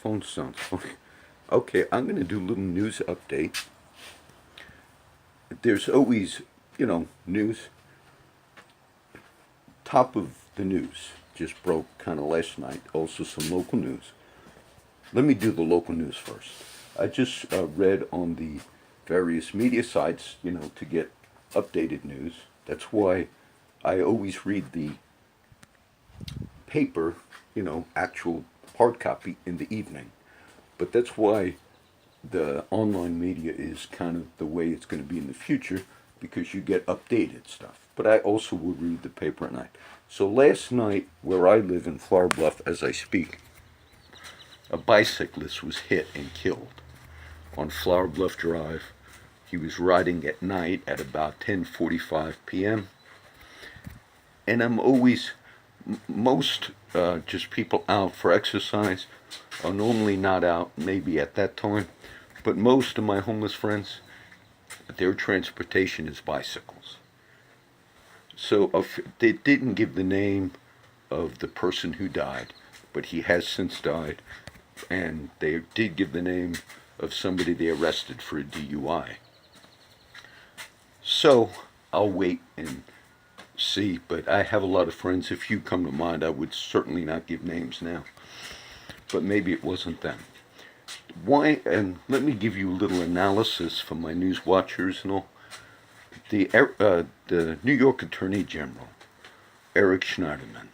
phone sounds funny. Okay, I'm going to do a little news update. There's always, news. Top of the news just broke kind of last night. Also, some local news. Let me do the local news first. I just read on the various media sites, to get updated news. That's why I always read the paper, actual hard copy in the evening. But that's why the online media is kind of the way it's going to be in the future, because you get updated stuff. But I also will read the paper at night. So last night, where I live in Flower Bluff as I speak, a bicyclist was hit and killed on Flower Bluff Drive. He was riding at night at about 10:45 p.m. And I'm always, most just people out for exercise are normally not out, maybe at that time. But most of my homeless friends, their transportation is bicycles. So they didn't give the name of the person who died, but he has since died. And they did give the name of somebody they arrested for a DUI. So I'll wait and see, but I have a lot of friends. If you come to mind, I would certainly not give names now. But maybe it wasn't them. Why? And let me give you a little analysis for my news watchers and all. The New York Attorney General, Eric Schneiderman,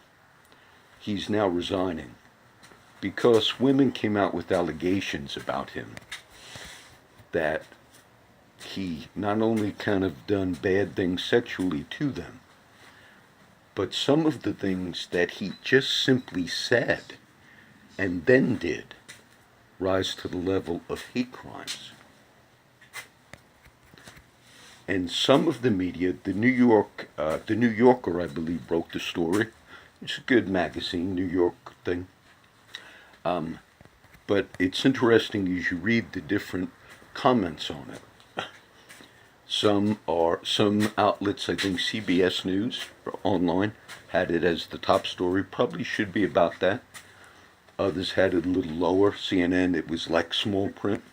he's now resigning because women came out with allegations about him that he not only kind of done bad things sexually to them, but some of the things that he just simply said and then did rise to the level of hate crimes. And some of the media, the New Yorker, I believe, broke the story. It's a good magazine, New York thing. But it's interesting as you read the different comments on it. Some outlets, I think CBS News or online, had it as the top story. Probably should be about that. Others had it a little lower. CNN, it was like small print.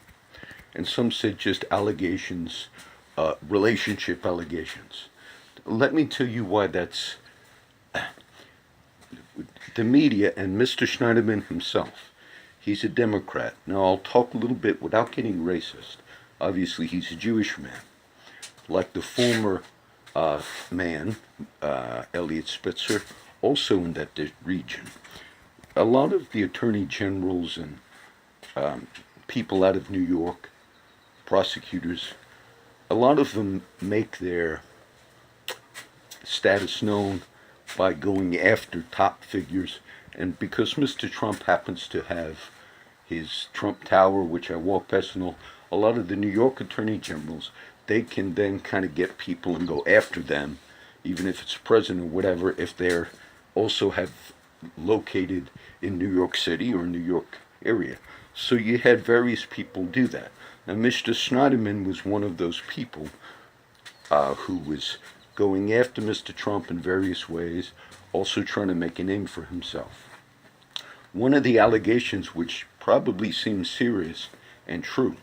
And some said just allegations, relationship allegations. Let me tell you why that's the media and Mr. Schneiderman himself. He's a Democrat. Now I'll talk a little bit without getting racist. Obviously he's a Jewish man. Like the former man, Eliot Spitzer, also in that region. A lot of the attorney generals and people out of New York, prosecutors, a lot of them make their status known by going after top figures. And because Mr. Trump happens to have his Trump Tower, which I walk past and all, a lot of the New York attorney generals, they can then kind of get people and go after them, even if it's president or whatever, if they're also have located in New York City or New York area. So you had various people do that. Now, Mr. Schneiderman was one of those people who was going after Mr. Trump in various ways, also trying to make a name for himself. One of the allegations, which probably seems serious and true,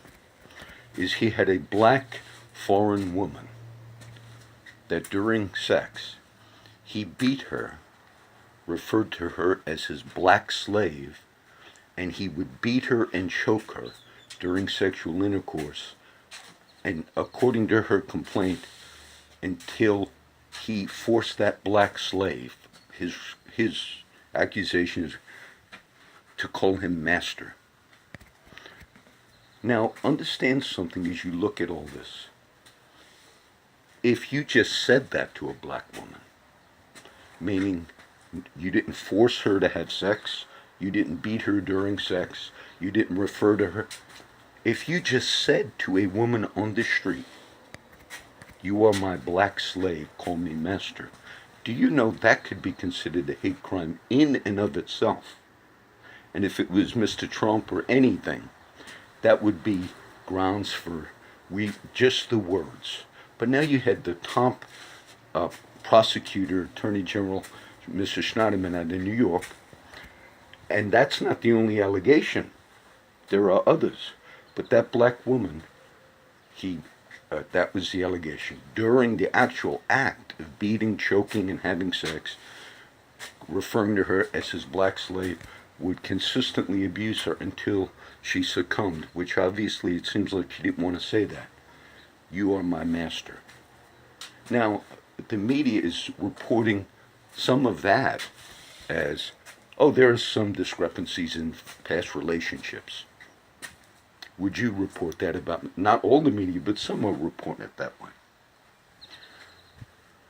is he had a black foreign woman that during sex he beat her, referred to her as his black slave, and he would beat her and choke her during sexual intercourse, and according to her complaint, until he forced that black slave, his accusation is to call him master. Now, understand something as you look at all this. If you just said that to a black woman, meaning you didn't force her to have sex, you didn't beat her during sex, you didn't refer to her. If you just said to a woman on the street, "You are my black slave, call me master," do you know that could be considered a hate crime in and of itself? And if it was Mr. Trump or anything, that would be grounds for just the words. But now you had the top prosecutor, Attorney General, Mr. Schneiderman out of New York, and that's not the only allegation. There are others, but that black woman, he, that was the allegation. During the actual act of beating, choking, and having sex, referring to her as his black slave, would consistently abuse her until she succumbed, which obviously it seems like she didn't want to say that. You are my master. Now, the media is reporting some of that as, oh, there's some discrepancies in past relationships. Would you report that about, not all the media, but some are reporting it that way?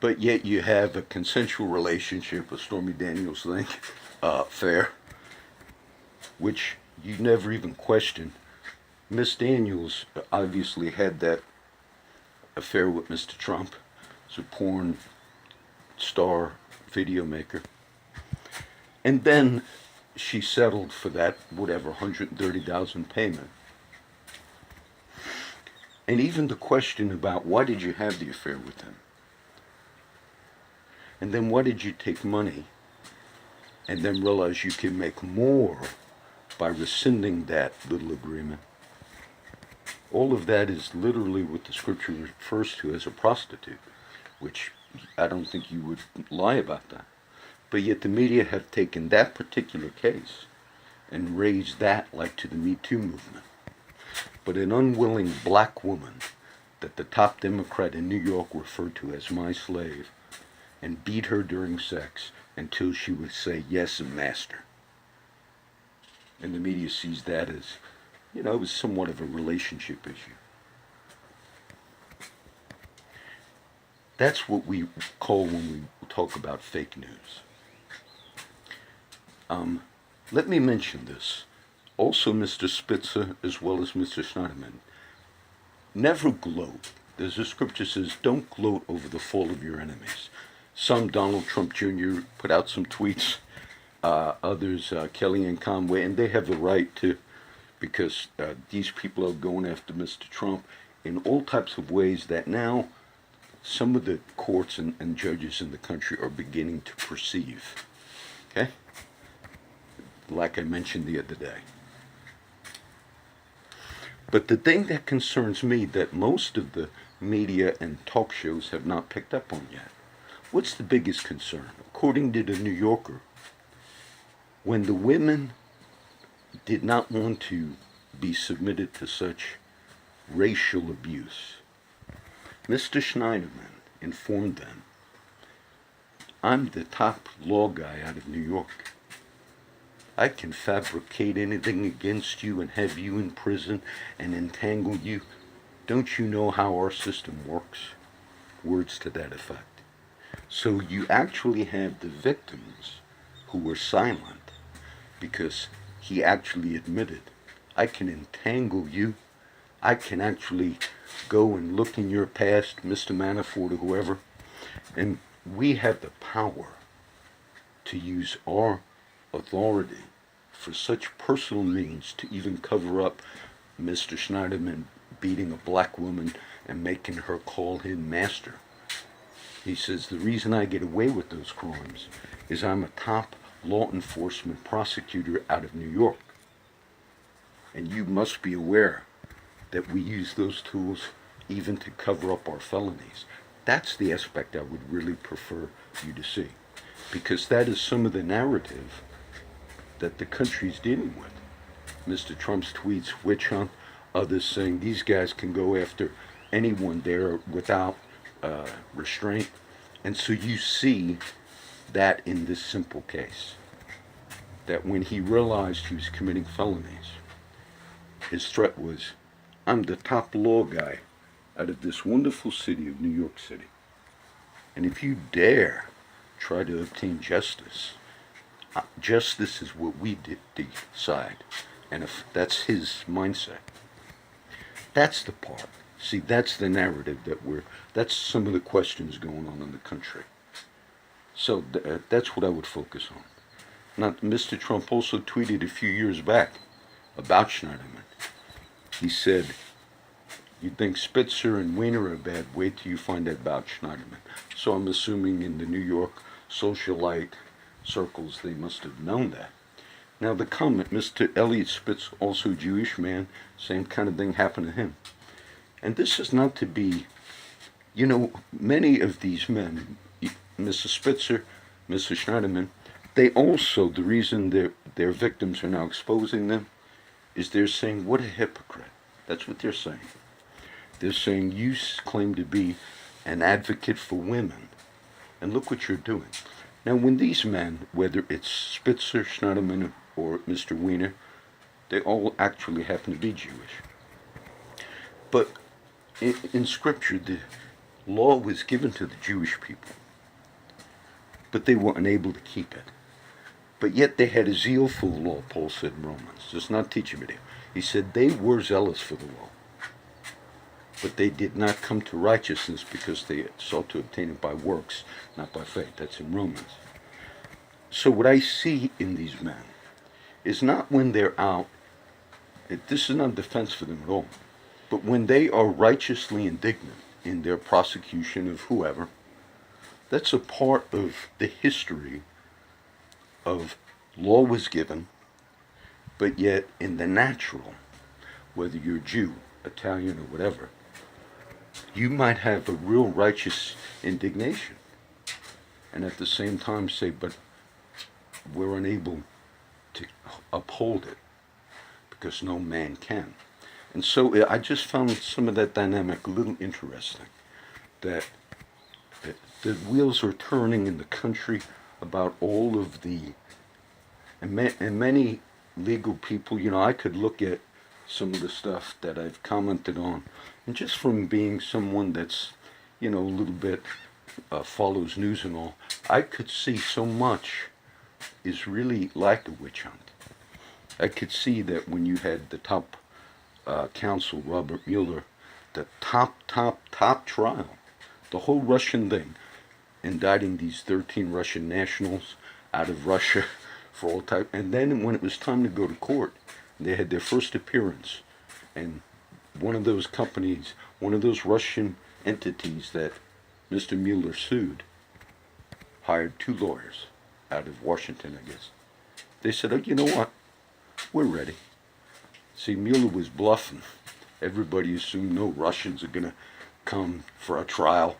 But yet you have a consensual relationship, a Stormy Daniels thing, affair, which you never even question. Miss Daniels obviously had that affair with Mr. Trump. It's a porn star video maker. And then she settled for that, whatever, $130,000 payment. And even the question about why did you have the affair with him? And then why did you take money and then realize you can make more by rescinding that little agreement? All of that is literally what the scripture refers to as a prostitute, which I don't think you would lie about that. But yet the media have taken that particular case and raised that like to the Me Too movement. But an unwilling black woman that the top Democrat in New York referred to as my slave and beat her during sex until she would say, yes, master. And the media sees that as, it was somewhat of a relationship issue. That's what we call when we talk about fake news. Let me mention this. Also, Mr. Spitzer, as well as Mr. Schneiderman, never gloat. There's a scripture says, don't gloat over the fall of your enemies. Some, Donald Trump Jr. put out some tweets, others, Kellyanne Conway, and they have the right to, because these people are going after Mr. Trump in all types of ways that now some of the courts and judges in the country are beginning to perceive. Okay? Like I mentioned the other day. But the thing that concerns me that most of the media and talk shows have not picked up on yet, what's the biggest concern? According to the New Yorker, when the women did not want to be submitted to such racial abuse, Mr. Schneiderman informed them, I'm the top law guy out of New York. I can fabricate anything against you and have you in prison and entangle you. Don't you know how our system works? Words to that effect. So you actually have the victims who were silent because he actually admitted, I can entangle you. I can actually go and look in your past, Mr. Manafort or whoever, and we have the power to use our authority for such personal means to even cover up Mr. Schneiderman beating a black woman and making her call him master. He says, the reason I get away with those crimes is I'm a top law enforcement prosecutor out of New York. And you must be aware that we use those tools even to cover up our felonies. That's the aspect I would really prefer you to see, because that is some of the narrative that the country's dealing with. Mr. Trump's tweets, witch hunt, others saying these guys can go after anyone there without restraint. And so you see that in this simple case, that when he realized he was committing felonies, his threat was, I'm the top law guy out of this wonderful city of New York City. And if you dare try to obtain justice, justice is what we decide. And if that's his mindset, that's the part. See, that's the narrative that's some of the questions going on in the country. So that's what I would focus on. Now, Mr. Trump also tweeted a few years back about Schneiderman. He said, you think Spitzer and Weiner are bad, wait till you find out about Schneiderman. So I'm assuming in the New York socialite circles they must have known that. Now the comment, Mr. Elliot Spitz, also a Jewish man, same kind of thing happened to him. And this is not to be, many of these men, Mr. Spitzer, Mr. Schneiderman, they also, the reason their victims are now exposing them is they're saying, what a hypocrite. That's what they're saying. They're saying, you claim to be an advocate for women, and look what you're doing. Now, when these men, whether it's Spitzer, Schneiderman, or Mr. Weiner, they all actually happen to be Jewish. But in Scripture, the law was given to the Jewish people, but they were unable to keep it. But yet they had a zeal for the law, Paul said in Romans. It's not teaching video. He said they were zealous for the law, but they did not come to righteousness because they sought to obtain it by works, not by faith. That's in Romans. So what I see in these men is not when they're out, this is not defense for them at all, but when they are righteously indignant in their prosecution of whoever, that's a part of the history of law was given, but yet in the natural, whether you're Jew, Italian, or whatever, you might have a real righteous indignation and at the same time say, but we're unable to uphold it because no man can. And so I just found some of that dynamic a little interesting, that the wheels are turning in the country about all of the, and many legal people, I could look at some of the stuff that I've commented on, and just from being someone that's, a little bit follows news and all, I could see so much is really like a witch hunt. I could see that when you had the top counsel, Robert Mueller, the top trial, the whole Russian thing, indicting these 13 Russian nationals out of Russia for all time. And then when it was time to go to court, they had their first appearance. And one of those companies, one of those Russian entities that Mr. Mueller sued, hired 2 lawyers out of Washington, I guess. They said, oh, you know what? We're ready. See, Mueller was bluffing. Everybody assumed no Russians are going to come for a trial,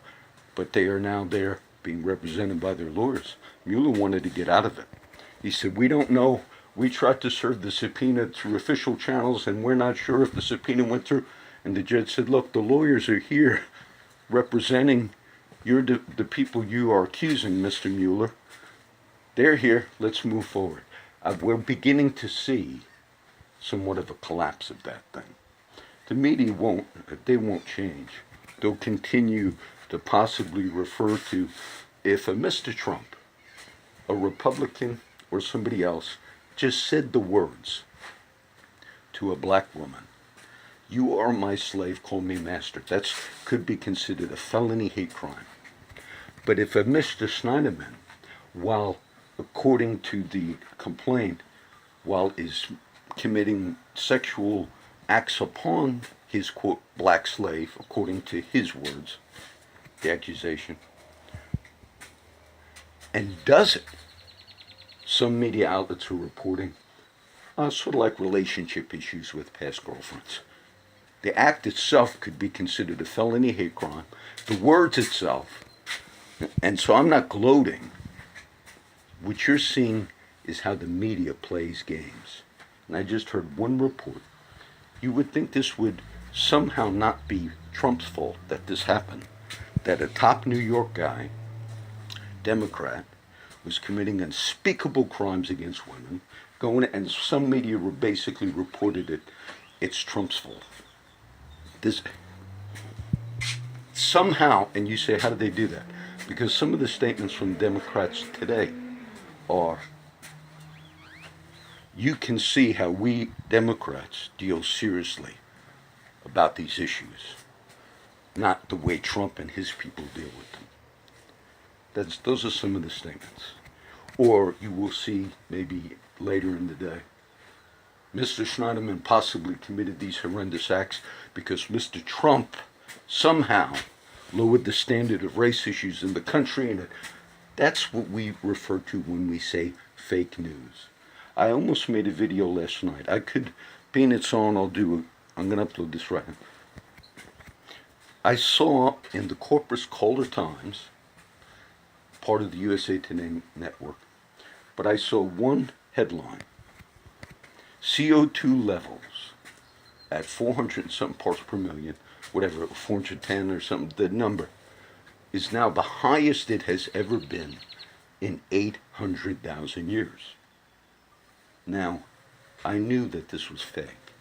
but they are now there being represented by their lawyers. Mueller wanted to get out of it. He said, we don't know. We tried to serve the subpoena through official channels, and we're not sure if the subpoena went through. And the judge said, look, the lawyers are here representing the people you are accusing, Mr. Mueller. They're here. Let's move forward. We're beginning to see somewhat of a collapse of that thing. The media won't change. They'll continue to possibly refer to, if a Mr. Trump, a Republican, or somebody else just said the words to a black woman, you are my slave, call me master. That could be considered a felony hate crime. But if a Mr. Schneiderman, while according to the complaint, while is committing sexual acts upon his, quote, black slave, according to his words, the accusation, and does it, some media outlets are reporting sort of like relationship issues with past girlfriends. The act itself could be considered a felony hate crime. The words itself, and so I'm not gloating. What you're seeing is how the media plays games. And I just heard one report. You would think this would somehow not be Trump's fault that this happened. That a top New York guy, Democrat, was committing unspeakable crimes against women, and some media basically reported it's Trump's fault. This somehow, and you say, how did they do that? Because some of the statements from Democrats today are, you can see how we Democrats deal seriously about these issues, not the way Trump and his people deal with them. Those are some of the statements. Or you will see maybe later in the day, Mr. Schneiderman possibly committed these horrendous acts because Mr. Trump somehow lowered the standard of race issues in the country, and that's what we refer to when we say fake news. I almost made a video last night. I could, being it's on, I'm going to upload this right now. I saw in the Corpus Calder Times, part of the USA Today network, but I saw one headline: CO2 levels at 400 and something parts per million, whatever, 410 or something, the number is now the highest it has ever been in 800,000 years. Now, I knew that this was fake,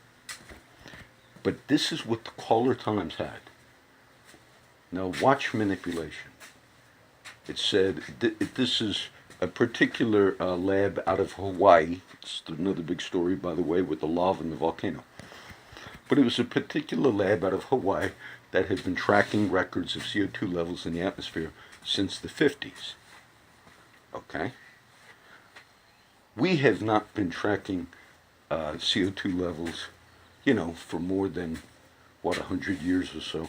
but this is what the Calder Times had. Now, watch manipulation. It said, this is a particular lab out of Hawaii. It's another big story, by the way, with the lava and the volcano. But it was a particular lab out of Hawaii that had been tracking records of CO2 levels in the atmosphere since the 50s. Okay? We have not been tracking CO2 levels, for more than, 100 years or so.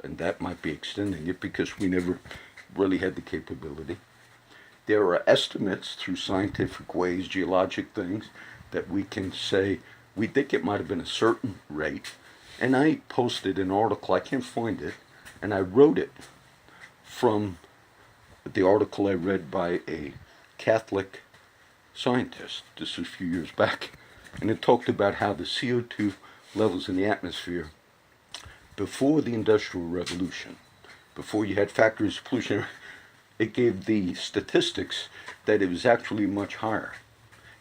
And that might be extending it because we never really had the capability. There are estimates through scientific ways, geologic things, that we can say, we think it might have been a certain rate. And I posted an article, I can't find it, and I wrote it from the article I read by a Catholic scientist. This was a few years back. And it talked about how the CO2 levels in the atmosphere before the Industrial Revolution, before you had factories of pollution, it gave the statistics that it was actually much higher.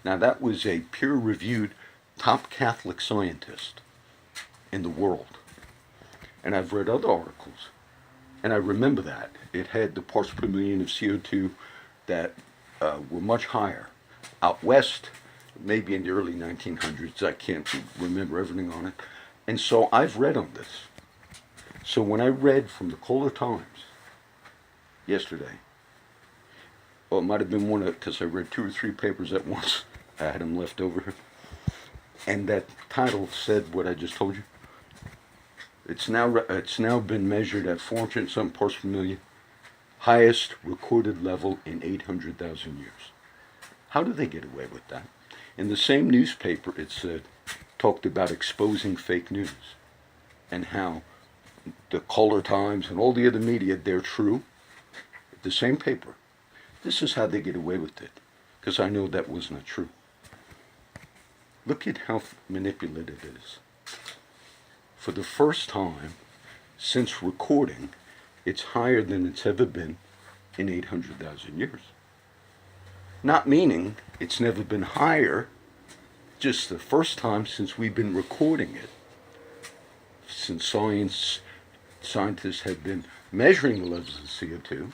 Now that was a peer-reviewed top Catholic scientist in the world. And I've read other articles, and I remember that. It had the parts per million of CO2 that were much higher. Out west, maybe in the early 1900s, I can't remember everything on it. And so I've read on this. So when I read from the Calder Times yesterday, well, it might have been one because I read 2 or 3 papers at once. I had them left over. And that title said what I just told you. It's now been measured at 400 some parts per million, highest recorded level in 800,000 years. How do they get away with that? In the same newspaper, it said, talked about exposing fake news and how the Calder Times and all the other media, they're true. The same paper. This is how they get away with it, because I know that was not true. Look at how manipulated it is. For the first time since recording, it's higher than it's ever been in 800,000 years. Not meaning it's never been higher, just the first time since we've been recording it. Since scientists have been measuring the levels of CO2,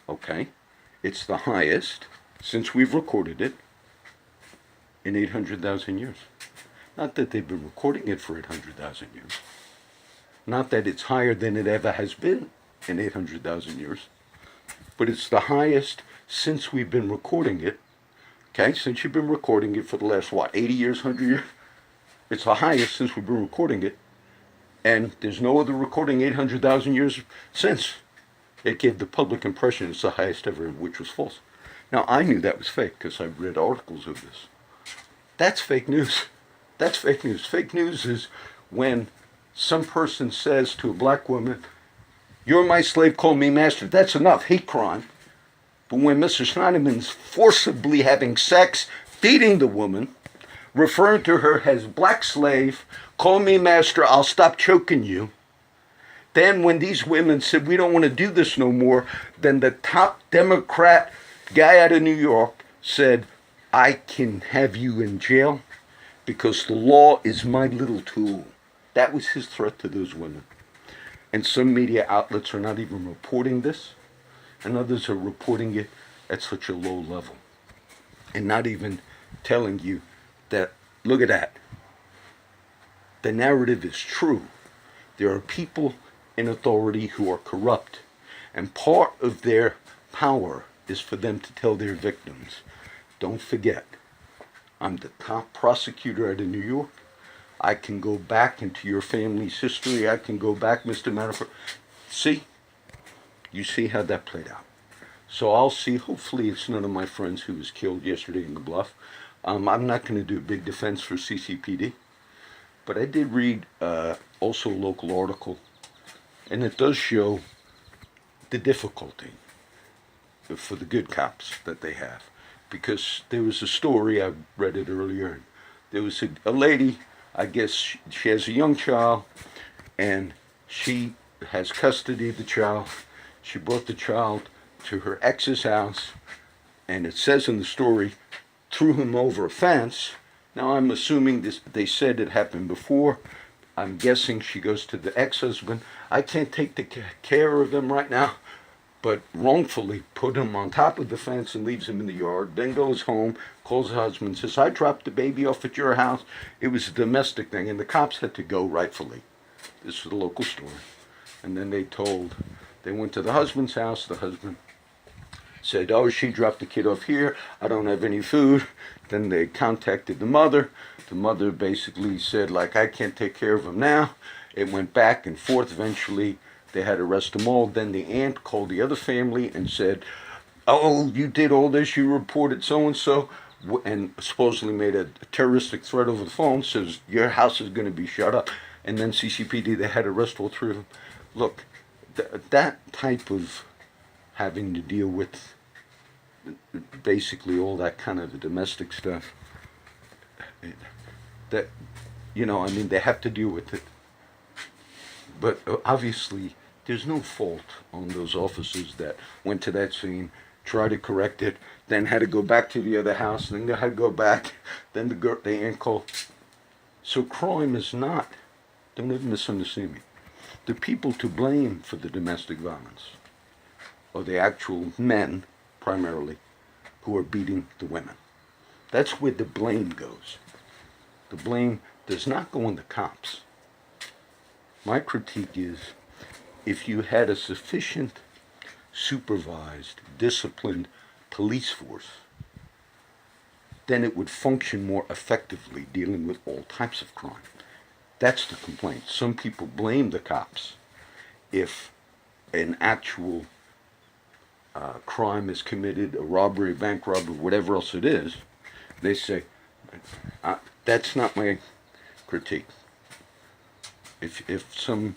okay, it's the highest since we've recorded it in 800,000 years. Not that they've been recording it for 800,000 years. Not that it's higher than it ever has been in 800,000 years. But it's the highest since we've been recording it. Okay, since you've been recording it for the last, 80 years, 100 years? It's the highest since we've been recording it. And there's no other recording 800,000 years since. It gave the public impression it's the highest ever, which was false. Now, I knew that was fake because I've read articles of this. That's fake news. That's fake news. Fake news is when some person says to a black woman, "You're my slave, call me master." That's enough, hate crime. But when Mr. Schneiderman's forcibly having sex, feeding the woman, referring to her as black slave, call me master, I'll stop choking you. Then when these women said, we don't want to do this no more, then the top Democrat guy out of New York said, I can have you in jail because the law is my little tool. That was his threat to those women. And some media outlets are not even reporting this, and others are reporting it at such a low level. And not even telling you that, look at that. The narrative is true. There are people in authority who are corrupt, and part of their power is for them to tell their victims, don't forget, I'm the top prosecutor out of New York. I can go back into your family's history. I can go back, Mr. Manafort. See? You see how that played out. So I'll see, hopefully it's none of my friends who was killed yesterday in the Bluff. I'm not going to do a big defense for CCPD, but I did read also a local article, and it does show the difficulty for the good cops that they have. Because there was a story, I read it earlier, there was a lady, I guess she has a young child, and she has custody of the child. She brought the child to her ex's house, and it says in the story, threw him over a fence. Now I'm assuming this, they said it happened before. I'm guessing she goes to the ex-husband. I can't take the care of him right now, but wrongfully put him on top of the fence and leaves him in the yard, then goes home, calls the husband, says, I dropped the baby off at your house. It was a domestic thing, and the cops had to go rightfully. This is a local story. And then they went to the husband's house. The husband said, oh, she dropped the kid off here. I don't have any food. Then they contacted the mother. The mother basically said, like, I can't take care of him now. It went back and forth. Eventually, they had to arrest them all. Then the aunt called the other family and said, oh, you did all this. You reported so-and-so. And supposedly made a terroristic threat over the phone. Says, your house is going to be shut up. And then CCPD, they had to arrest all three of them. Look, that type of having to deal with basically all that kind of the domestic stuff, that, you know, I mean, they have to deal with it. But obviously, there's no fault on those officers that went to that scene, tried to correct it, then had to go back to the other house, then they had to go back, then the aunt called. So crime is not, don't ever misunderstand me, the people to blame for the domestic violence are the actual men, primarily, who are beating the women. That's where the blame goes. The blame does not go on the cops. My critique is, if you had a sufficient, supervised, disciplined police force, then it would function more effectively dealing with all types of crime. That's the complaint. Some people blame the cops if an actual crime is committed, a robbery, bank robbery, whatever else it is. They say, that's not my critique. If some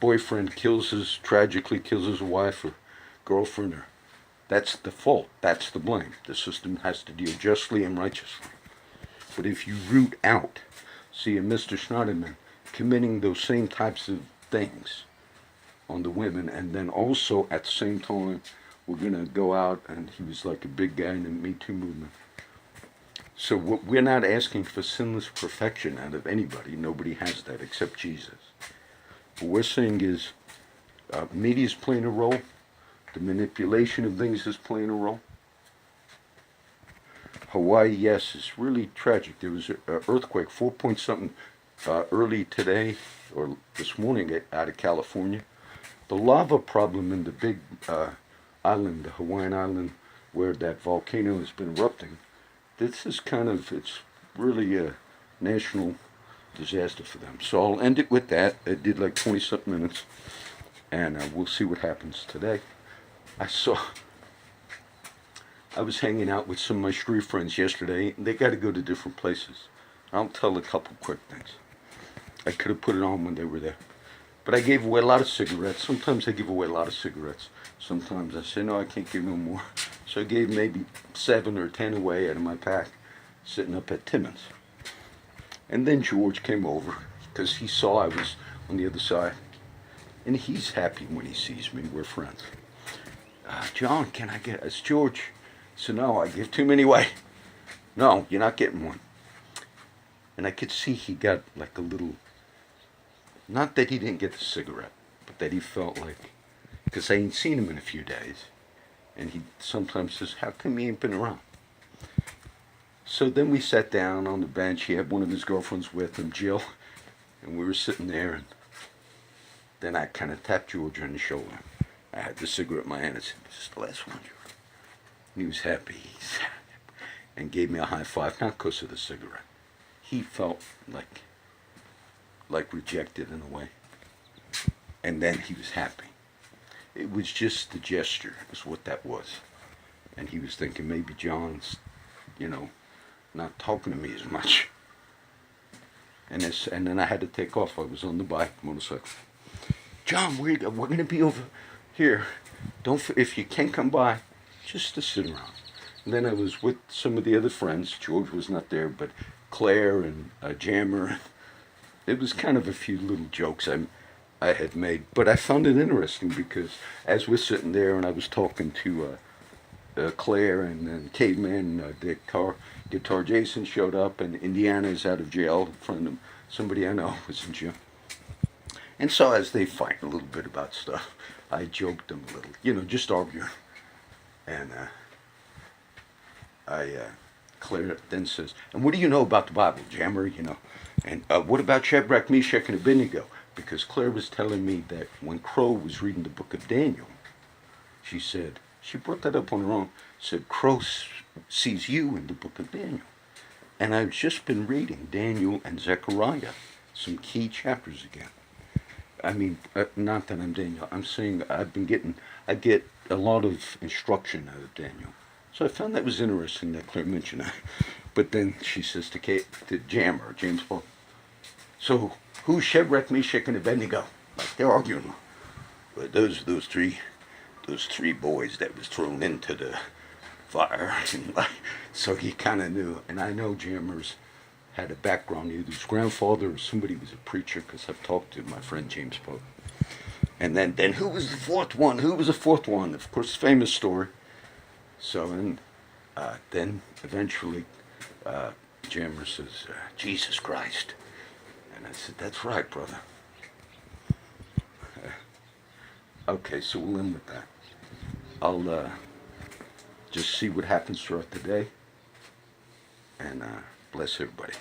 boyfriend tragically kills his wife or girlfriend, that's the fault, that's the blame. The system has to deal justly and righteously. But if you root out, see a Mr. Schneiderman committing those same types of things on the women, and then also at the same time, we're going to go out, and he was like a big guy in the Me Too movement. So we're not asking for sinless perfection out of anybody. Nobody has that except Jesus. What we're saying is media is playing a role. The manipulation of things is playing a role. Hawaii, yes, it's really tragic. There was an earthquake, 4 point something, early today or this morning out of California. The lava problem in the big island, the Hawaiian island, where that volcano has been erupting, this is it's really a national disaster for them. So I'll end it with that. I did like 20-something minutes, and we'll see what happens today. I was hanging out with some of my street friends yesterday, and they got to go to different places. I'll tell a couple quick things. I could have put it on when they were there. But I gave away a lot of cigarettes. Sometimes I give away a lot of cigarettes. Sometimes I say, no, I can't give no more. So I gave maybe 7 or 10 away out of my pack, sitting up at Timmons. And then George came over, because he saw I was on the other side. And he's happy when he sees me. We're friends. John, can I get... It's George. So no, I give too many away. No, you're not getting one. And I could see he got like a little... Not that he didn't get the cigarette, but that he felt like... Because I ain't seen him in a few days. And he sometimes says, how come he ain't been around? So then we sat down on the bench. He had one of his girlfriends with him, Jill. And we were sitting there. And then I kind of tapped George on the shoulder. I had the cigarette in my hand and said, this is the last one, George. And he was happy. And gave me a high five, not because of the cigarette. He felt like rejected in a way. And then he was happy. It was just the gesture, is what that was. And he was thinking maybe John's, not talking to me as much. And then I had to take off. I was on the bike, motorcycle. John, we're going to be over here. If you can't come by, just to sit around. And then I was with some of the other friends. George was not there, but Claire and Jammer. It was kind of a few little jokes I had made, but I found it interesting because as we're sitting there and I was talking to Claire and then Caveman, the guitar Jason showed up, and Indiana is out of jail. A friend of somebody I know was in jail. And so as they fight a little bit about stuff, I joked them a little, just arguing. And Claire then says, and what do you know about the Bible, Jammer, And what about Shadrach, Meshach, and Abednego? Because Claire was telling me that when Crow was reading the book of Daniel, she brought that up on her own, said, Crow sees you in the book of Daniel. And I've just been reading Daniel and Zechariah, some key chapters again. I mean, not that I'm Daniel. I'm saying I get a lot of instruction out of Daniel. So I found that was interesting that Claire mentioned that. But then she says to Jammer, James Paul, so who's Shadrach, Meshach, and Abednego? Like they're arguing. Well, those three boys that was thrown into the fire. So he kind of knew. And I know Jammer's had a background. Either his grandfather or somebody was a preacher, because I've talked to my friend James Pope. And then who was the fourth one? Who was the fourth one? Of course, famous story. So, and then eventually Jammer says, Jesus Christ. And I said, that's right, brother. Okay, so we'll end with that. I'll just see what happens throughout the day. And bless everybody.